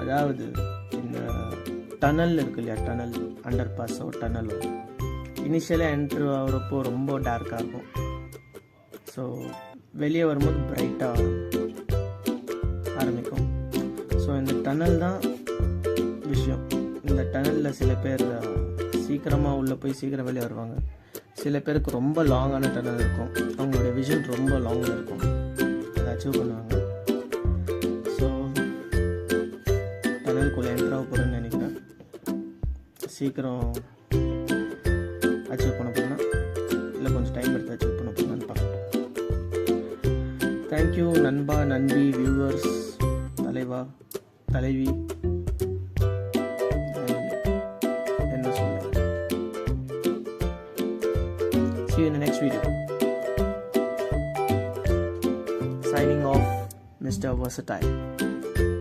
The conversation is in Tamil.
அதாவது இந்த டனல் இருக்கு இல்லையா, டனல் அண்டர் பாஸோ டனலோ, இனிஷியலாக என்ட்ரு ஆகிறப்போ ரொம்ப டார்க்காக இருக்கும். ஸோ வெளியே வரும்போது பிரைட்டாக ஆரம்பிக்கும். ஸோ இந்த டனல் தான் விஷயம். இந்த டனலில் சில பேர் சீக்கிரமாக உள்ளே போய் சீக்கிரம் வெளியே வருவாங்க. சில பேருக்கு ரொம்ப லாங்கான டனல் இருக்கும், அவங்களுடைய விஷன் ரொம்ப லாங்கில் இருக்கும், அதை அச்சீவ் பண்ணுவாங்க. ஸோ டனலுக்குள்ளே என்ட்ராக போகிறேன்னு நினைக்கிறேன். சீக்கிரம் அச்சீவ் பண்ண போகிறேன்னா இல்லை கொஞ்சம் டைம் எடுத்து அச்சீவ் பண்ண போகிறேன்னு பார்க்கலாம். தேங்க்யூ நண்பா, நண்பி, வியூவர்ஸ், தலைவா, தலைவி, என்ன சொல்ல. See you in the next video. Signing off, Mr. Versatile.